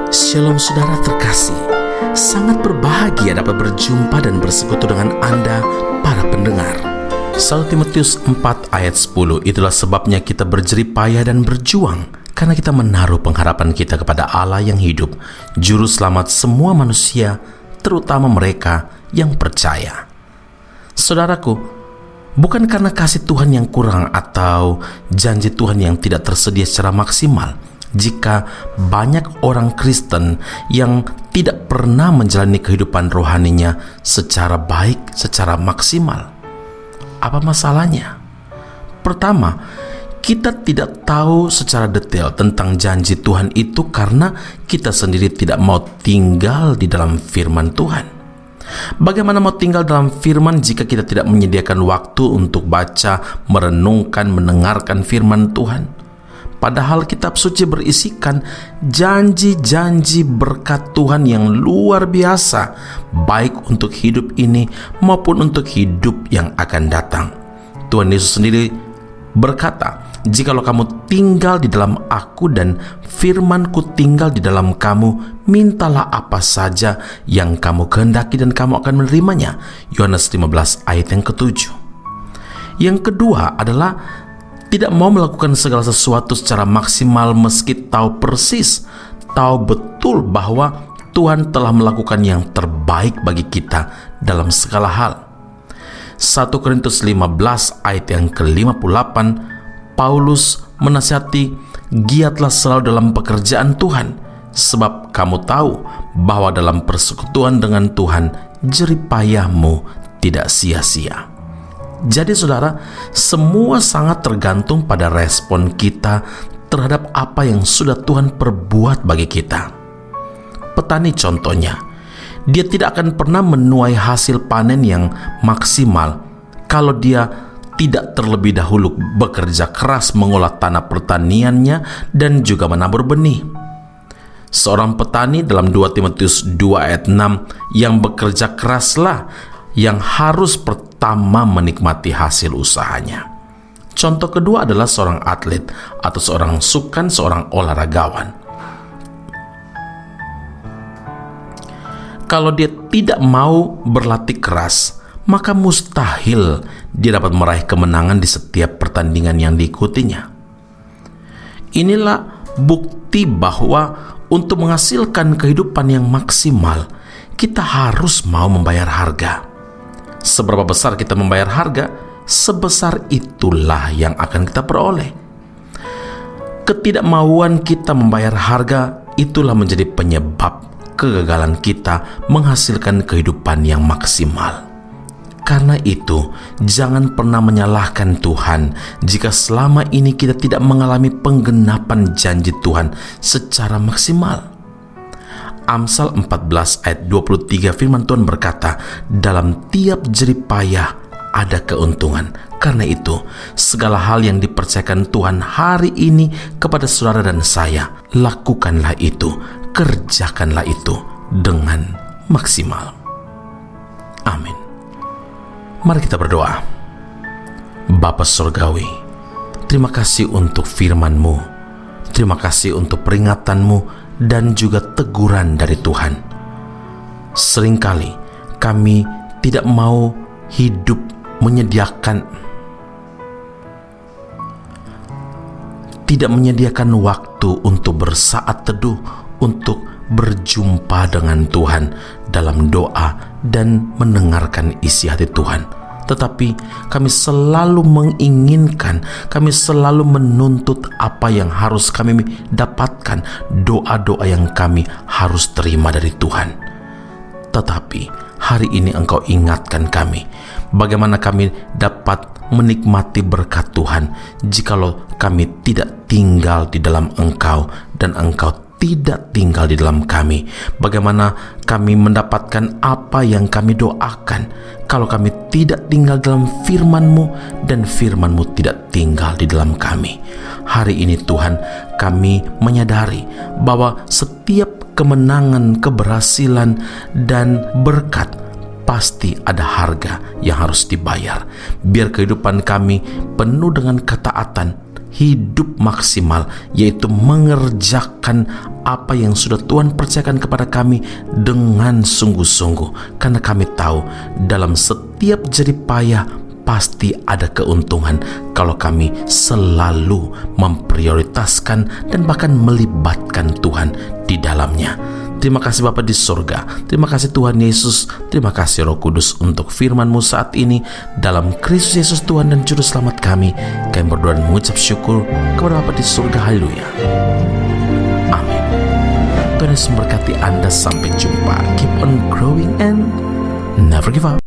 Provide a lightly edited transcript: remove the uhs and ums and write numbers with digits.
Shalom saudara terkasih, sangat berbahagia dapat berjumpa dan bersekutu dengan Anda para pendengar. 1 Timotius 4 ayat 10, itulah sebabnya kita berjerih payah dan berjuang, karena kita menaruh pengharapan kita kepada Allah yang hidup, Juru Selamat semua manusia, terutama mereka yang percaya. Saudaraku, bukan karena kasih Tuhan yang kurang atau janji Tuhan yang tidak tersedia secara maksimal, jika banyak orang Kristen yang tidak pernah menjalani kehidupan rohaninya secara baik, secara maksimal. Apa masalahnya? Pertama, kita tidak tahu secara detail tentang janji Tuhan itu karena kita sendiri tidak mau tinggal di dalam firman Tuhan. Bagaimana mau tinggal dalam firman jika kita tidak menyediakan waktu untuk baca, merenungkan, mendengarkan firman Tuhan? Padahal kitab suci berisikan janji-janji berkat Tuhan yang luar biasa, baik untuk hidup ini maupun untuk hidup yang akan datang. Tuhan Yesus sendiri berkata, "Jikalau kamu tinggal di dalam Aku dan firman-Ku tinggal di dalam kamu, mintalah apa saja yang kamu kehendaki dan kamu akan menerimanya." Yohanes 15 ayat yang ke-7. Yang kedua adalah tidak mau melakukan segala sesuatu secara maksimal meski tahu persis, tahu betul bahwa Tuhan telah melakukan yang terbaik bagi kita dalam segala hal. 1 Korintus 15 ayat yang ke-58, Paulus menasihati, "Giatlah selalu dalam pekerjaan Tuhan, sebab kamu tahu bahwa dalam persekutuan dengan Tuhan, jerih payahmu tidak sia-sia." Jadi saudara, semua sangat tergantung pada respon kita terhadap apa yang sudah Tuhan perbuat bagi kita. Petani contohnya, dia tidak akan pernah menuai hasil panen yang maksimal kalau dia tidak terlebih dahulu bekerja keras mengolah tanah pertaniannya dan juga menabur benih. Seorang petani dalam 2 Timotius 2 ayat 6 yang bekerja keraslah yang harus pertama menikmati hasil usahanya. Contoh kedua adalah seorang atlet atau seorang sukan, seorang olahragawan. Kalau dia tidak mau berlatih keras, maka mustahil dia dapat meraih kemenangan di setiap pertandingan yang diikutinya. Inilah bukti bahwa untuk menghasilkan kehidupan yang maksimal, kita harus mau membayar harga. Seberapa besar kita membayar harga, sebesar itulah yang akan kita peroleh. Ketidakmauan kita membayar harga itulah menjadi penyebab kegagalan kita menghasilkan kehidupan yang maksimal. Karena itu, jangan pernah menyalahkan Tuhan jika selama ini kita tidak mengalami penggenapan janji Tuhan secara maksimal. Amsal 14 ayat 23 firman Tuhan berkata, "Dalam tiap jerih payah ada keuntungan." Karena itu, segala hal yang dipercayakan Tuhan hari ini kepada saudara dan saya, lakukanlah itu, kerjakanlah itu dengan maksimal. Amin. Mari kita berdoa. Bapa Surgawi, terima kasih untuk firman-Mu. Terima kasih untuk peringatan-Mu dan juga teguran dari Tuhan. Seringkali kami tidak mau hidup tidak menyediakan waktu untuk bersaat teduh, untuk berjumpa dengan Tuhan dalam doa dan mendengarkan isi hati Tuhan. Tetapi kami selalu menginginkan, kami selalu menuntut apa yang harus kami dapatkan, doa-doa yang kami harus terima dari Tuhan. Tetapi hari ini Engkau ingatkan kami, bagaimana kami dapat menikmati berkat Tuhan jikalau kami tidak tinggal di dalam Engkau dan Engkau tidak tinggal di dalam kami. Bagaimana kami mendapatkan apa yang kami doakan kalau kami tidak tinggal dalam firman-Mu dan firman-Mu tidak tinggal di dalam kami. Hari ini Tuhan, kami menyadari bahwa setiap kemenangan, keberhasilan, dan berkat pasti ada harga yang harus dibayar. Biar kehidupan kami penuh dengan ketaatan, hidup maksimal, yaitu mengerjakan apa yang sudah Tuhan percayakan kepada kami dengan sungguh-sungguh. Karena kami tahu dalam setiap jerih payah pasti ada keuntungan kalau kami selalu memprioritaskan dan bahkan melibatkan Tuhan di dalamnya. Terima kasih Bapa di surga. Terima kasih Tuhan Yesus. Terima kasih Roh Kudus untuk firman-Mu saat ini. Dalam Kristus Yesus Tuhan dan Juru Selamat kami berdoa dan mengucap syukur kepada Bapa di surga. Haleluya. Amin. Tuhan Yesus memberkati Anda. Sampai jumpa. Keep on growing and never give up.